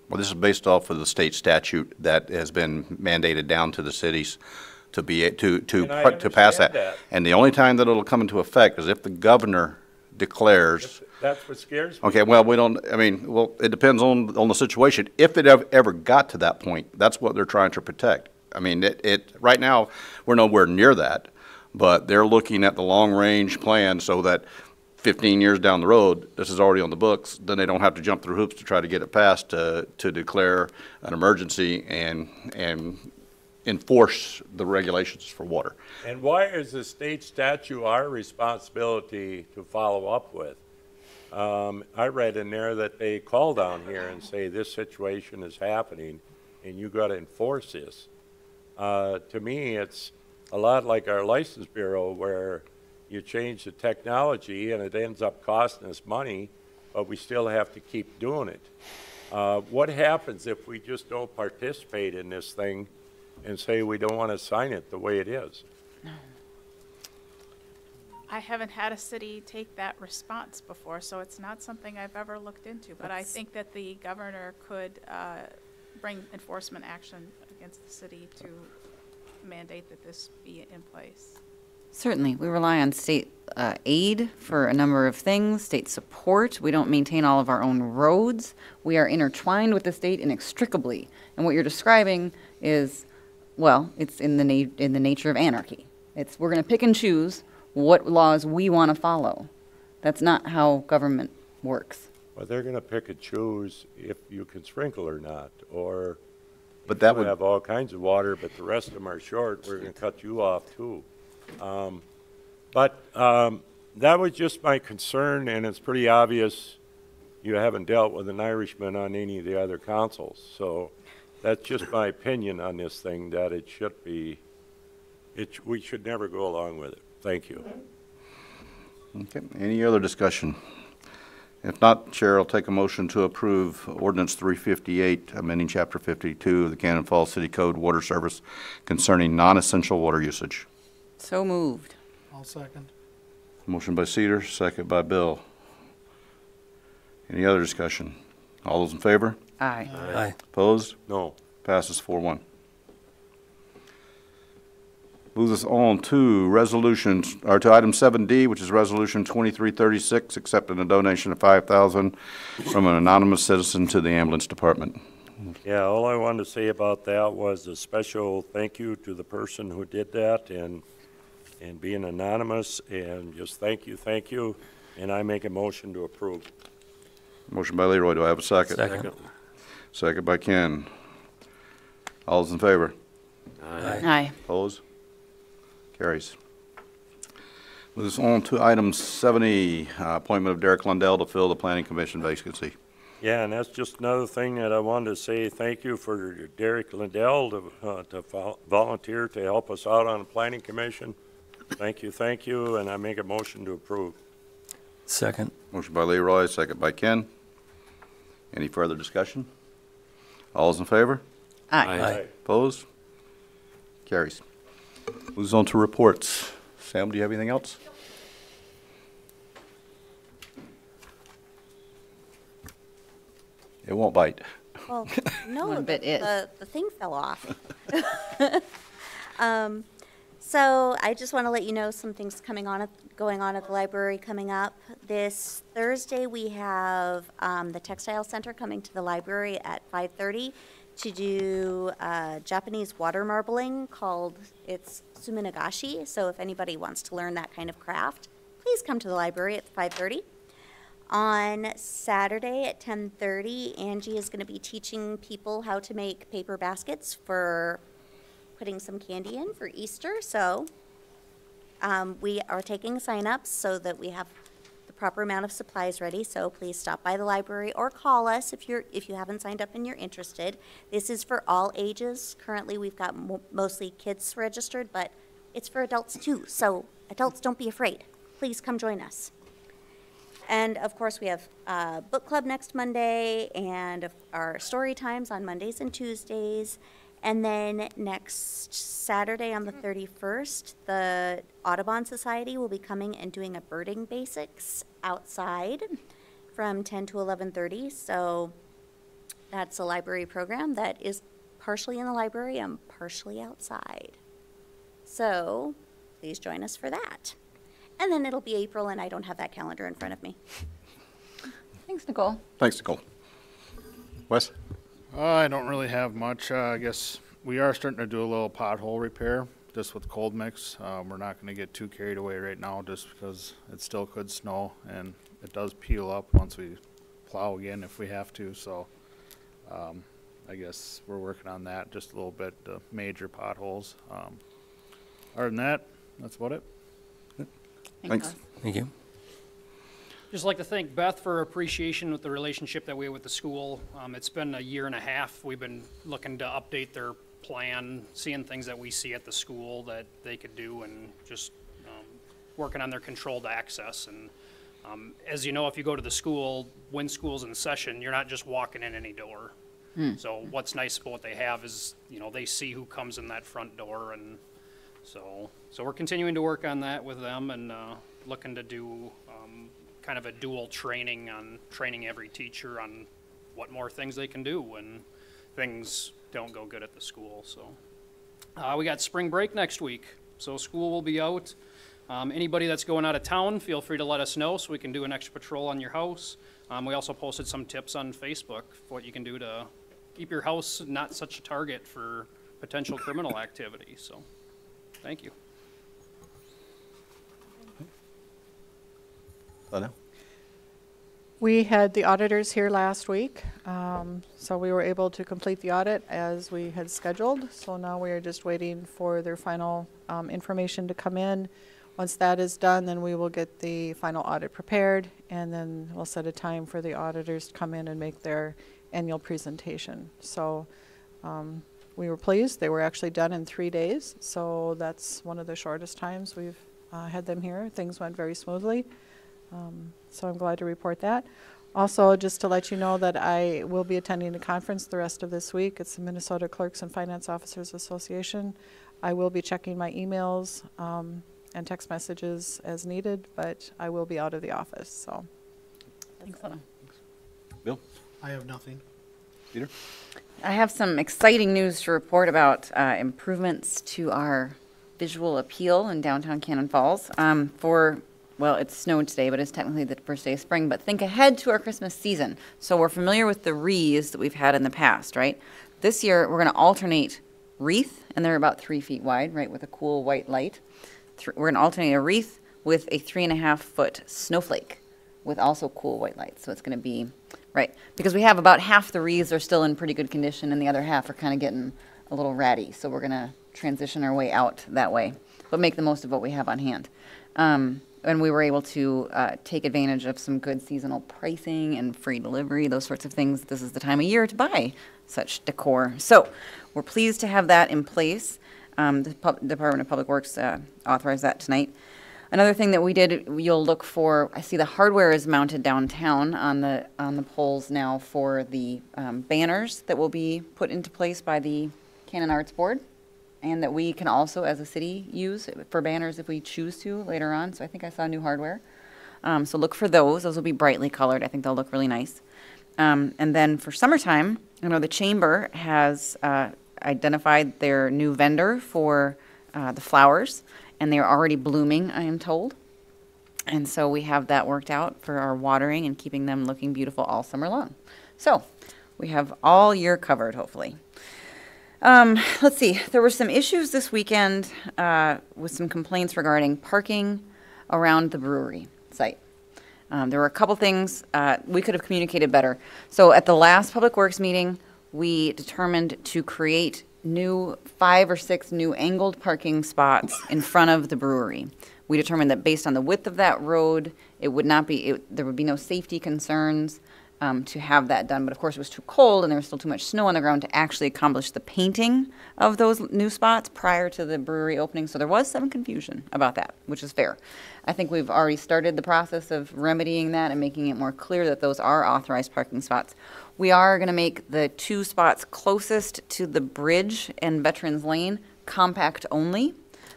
Well, this is based off of the state statute that has been mandated down to the cities to be to pass that. And the only time that it'll come into effect is if the governor declares. That's what scares me. Okay, well, we don't, I mean, well, it depends on the situation. If it ever got to that point, that's what they're trying to protect. I mean, right now, we're nowhere near that, but they're looking at the long-range plan so that 15 years down the road, this is already on the books, then they don't have to jump through hoops to try to get it passed to declare an emergency and enforce the regulations for water. And why is the state statute our responsibility to follow up with? I read in there that they call down here and say this situation is happening and you got to enforce this. To me, it's a lot like our license bureau where you change the technology and it ends up costing us money, but we still have to keep doing it. What happens if we just don't participate in this thing and say we don't want to sign it the way it is? I haven't had a city take that response before, so it's not something I've ever looked into. But I think that the governor could bring enforcement action against the city to mandate that this be in place. Certainly. We rely on state aid for a number of things, state support. We don't maintain all of our own roads. We are intertwined with the state inextricably. And what you're describing is, well, it's in the nature of anarchy. We're going to pick and choose what laws we want to follow. That's not how government works. Well, they're going to pick and choose if you can sprinkle or not, or But that you would have all kinds of water, but the rest of them are short, we're going to cut you off too. That was just my concern, and it's pretty obvious you haven't dealt with an Irishman on any of the other councils. So that's just my opinion on this thing, that it should be, we should never go along with it. Thank you. Okay, any other discussion? If not, Chair will take a motion to approve Ordinance 358, amending Chapter 52 of the Cannon Falls City Code Water Service concerning non-essential water usage. So moved. I'll second. Motion by Cedar, second by Bill. Any other discussion? All those in favor? Aye. Aye. Opposed? No. Passes 4-1. Moves us on to resolutions, or to item 7D, which is Resolution 2336, accepting a donation of $5,000 from an anonymous citizen to the ambulance department. Yeah, all I wanted to say about that was a special thank you to the person who did that and being anonymous, and just thank you, and I make a motion to approve. Motion by Leroy, do I have a second? Second. Second by Ken. All those in favor? Aye. Opposed? Carries. Moves us on to item 70, appointment of Derek Lundell to fill the Planning Commission vacancy. Yeah, and that's just another thing that I wanted to say thank you for Derek Lindell to volunteer to help us out on the Planning Commission. Thank you, and I make a motion to approve. Second. Motion by Leroy, second by Ken. Any further discussion? All those in favor? Aye. Aye. Opposed? Carries. Moves on to reports. Sam, do you have anything else? It won't bite. Well, no, One bit is. the thing fell off. So I just want to let you know some things going on at the library coming up. This Thursday, we have the Textile Center coming to the library at 5:30 to do Japanese water marbling it's suminagashi. So if anybody wants to learn that kind of craft, please come to the library at 5:30. On Saturday at 10:30, Angie is going to be teaching people how to make paper baskets for putting some candy in for Easter. So we are taking sign-ups so that we have the proper amount of supplies ready. So please stop by the library or call us if you haven't signed up and you're interested. This is for all ages. Currently, we've got mostly kids registered, but it's for adults too. So adults, don't be afraid. Please come join us. And of course, we have book club next Monday and our story times on Mondays and Tuesdays. And then next Saturday on the 31st, the Audubon Society will be coming and doing a birding basics outside from 10 to 11:30. So that's a library program that is partially in the library and partially outside. So please join us for that. And then it'll be April, and I don't have that calendar in front of me. Thanks, Nicole. Thanks, Nicole. Wes? I don't really have much. I guess we are starting to do a little pothole repair just with cold mix. We're not going to get too carried away right now just because it still could snow and it does peel up once we plow again if we have to. So I guess we're working on that just a little bit, the major potholes. Other than that, that's about it. Thanks. Thank you. Just like to thank Beth for her appreciation with the relationship that we have with the school. It's been a year and a half. We've been looking to update their plan, seeing things that we see at the school that they could do, and just working on their controlled access. And as you know, if you go to the school, when school's in session, you're not just walking in any door. So what's nice about what they have is, you know, they see who comes in that front door, and so we're continuing to work on that with them, and looking to do kind of a dual training on training every teacher on what more things they can do when things don't go good at the school. So we got spring break next week, so school will be out. Anybody that's going out of town, feel free to let us know so we can do an extra patrol on your house. We also posted some tips on Facebook for what you can do to keep your house not such a target for potential criminal activity. So thank you. We had the auditors here last week, so we were able to complete the audit as we had scheduled. So now we are just waiting for their final information to come in. Once that is done, then we will get the final audit prepared, and then we'll set a time for the auditors to come in and make their annual presentation. So we were pleased. They were actually done in 3 days, so that's one of the shortest times we've had them here. Things went very smoothly. So I'm glad to report that. Also, just to let you know that I will be attending a conference the rest of this week. It's the Minnesota Clerks and Finance Officers Association. I will be checking my emails and text messages as needed, but I will be out of the office. So, Thanks, Lana. Bill? I have nothing. Peter? I have some exciting news to report about improvements to our visual appeal in downtown Cannon Falls. Well, it snowed today, but it's technically the first day of spring. But think ahead to our Christmas season. So we're familiar with the wreaths that we've had in the past, right? This year, we're going to alternate wreath, and they're about 3 feet wide, right, with a cool white light. We're going to alternate a wreath with a 3.5-foot snowflake with also cool white lights. So it's going to be, right, because we have about half the wreaths are still in pretty good condition, and the other half are kind of getting a little ratty. So we're going to transition our way out that way, but make the most of what we have on hand. And we were able to take advantage of some good seasonal pricing and free delivery, those sorts of things. This is the time of year to buy such decor. So we're pleased to have that in place. The Department of Public Works authorized that tonight. Another thing that we did, you'll look for, I see the hardware is mounted downtown on the poles now for the banners that will be put into place by the Cannon Arts Board, and that we can also, as a city, use for banners if we choose to later on. So I think I saw new hardware. So look for those. Those will be brightly colored. I think they'll look really nice. And then for summertime, I know the Chamber has identified their new vendor for the flowers, and they're already blooming, I am told. And so we have that worked out for our watering and keeping them looking beautiful all summer long. So we have all year covered, hopefully. Let's see, there were some issues this weekend with some complaints regarding parking around the brewery site. There were a couple things we could have communicated better. So at the last Public Works meeting, we determined to create 5 or 6 new angled parking spots in front of the brewery. We determined that based on the width of that road, it would not be, there would be no safety concerns to have that done. But of course, it was too cold and there was still too much snow on the ground to actually accomplish the painting of those new spots prior to the brewery opening. So there was some confusion about that, which is fair. I think we've already started the process of remedying that and making it more clear that those are authorized parking spots. We are going to make the 2 spots closest to the bridge and Veterans Lane compact only,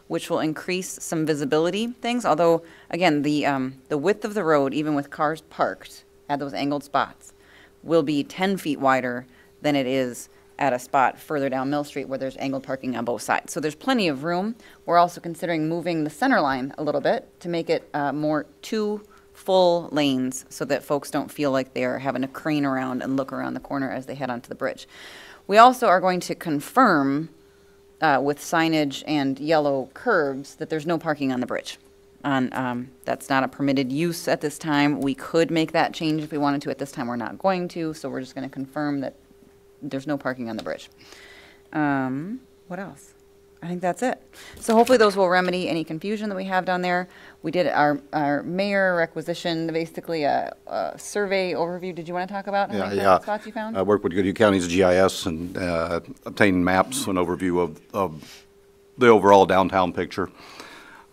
which will increase some visibility things. Although, again, the width of the road, even with cars parked at those angled spots, will be 10 feet wider than it is at a spot further down Mill Street where there's angled parking on both sides. So there's plenty of room. We're also considering moving the center line a little bit to make it more 2 full lanes so that folks don't feel like they're having to crane around and look around the corner as they head onto the bridge. We also are going to confirm with signage and yellow curbs that there's no parking on the bridge. That's not a permitted use at this time. We could make that change if we wanted to. At this time, we're not going to, so we're just going to confirm that there's no parking on the bridge. What else? I think that's it. So hopefully those will remedy any confusion that we have down there. We did our mayor requisition, basically a survey overview. Did you want to talk about how many spots you found? I worked with Goodhue County's GIS and obtained maps, an overview of the overall downtown picture.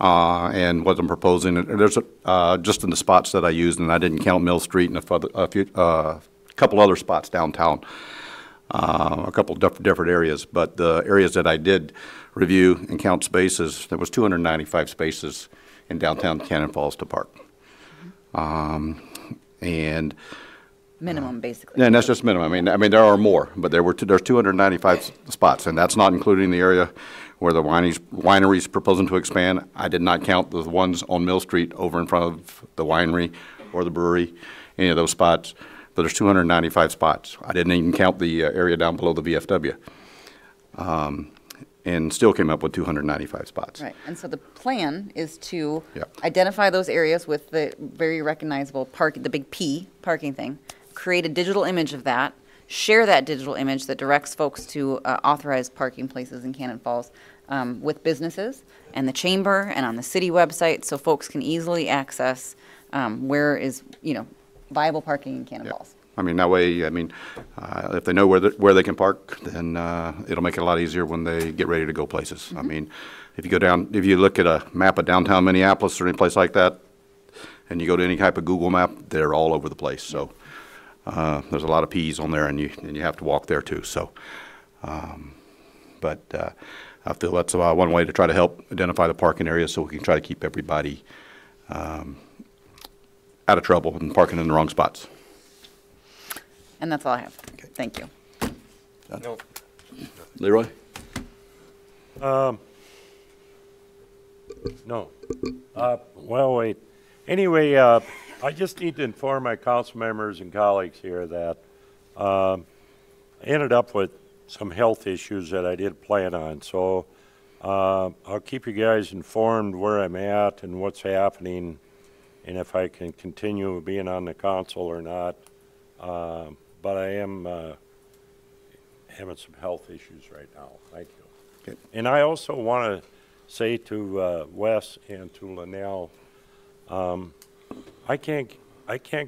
And what I'm proposing, there's just in the spots that I used, and I didn't count Mill Street and a couple other spots downtown, a couple different areas. But the areas that I did review and count spaces, there was 295 spaces in downtown Cannon Falls to park. And minimum, basically. And that's just minimum. I mean, there are more, but there's 295 spots, and that's not including the area where the winery's proposing to expand. I did not count the ones on Mill Street over in front of the winery or the brewery, any of those spots. But there's 295 spots. I didn't even count the area down below the VFW. And still came up with 295 spots. Right, and so the plan is to identify those areas with the very recognizable the big P parking thing, create a digital image of that, share that digital image that directs folks to authorized parking places in Cannon Falls with businesses and the chamber and on the city website, so folks can easily access where is, viable parking in Cannon Falls. I mean, that way, if they know where they can park, then it'll make it a lot easier when they get ready to go places. Mm-hmm. I mean, if you look at a map of downtown Minneapolis or any place like that, and you go to any type of Google map, they're all over the place. So there's a lot of P's on there, and you have to walk there too. So, but I feel that's one way to try to help identify the parking areas, so we can try to keep everybody out of trouble and parking in the wrong spots. And that's all I have. Okay. Thank you. No. Leroy? No. Well, wait. Anyway, I just need to inform my council members and colleagues here that I ended up with some health issues that I did plan on. So I'll keep you guys informed where I'm at and what's happening and if I can continue being on the council or not. But I am having some health issues right now. Thank you. Okay. And I also want to say to Wes and to Linnell, I can't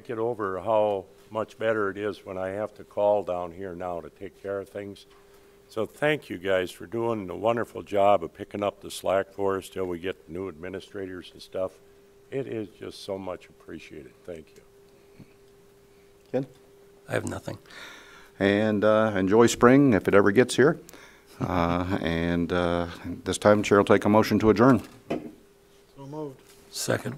get over how much better it is when I have to call down here now to take care of things. So thank you guys for doing a wonderful job of picking up the slack for us till we get new administrators and stuff. It is just so much appreciated. Thank you. Ken? I have nothing. And enjoy spring if it ever gets here. This time, Chair will take a motion to adjourn. So moved. Second.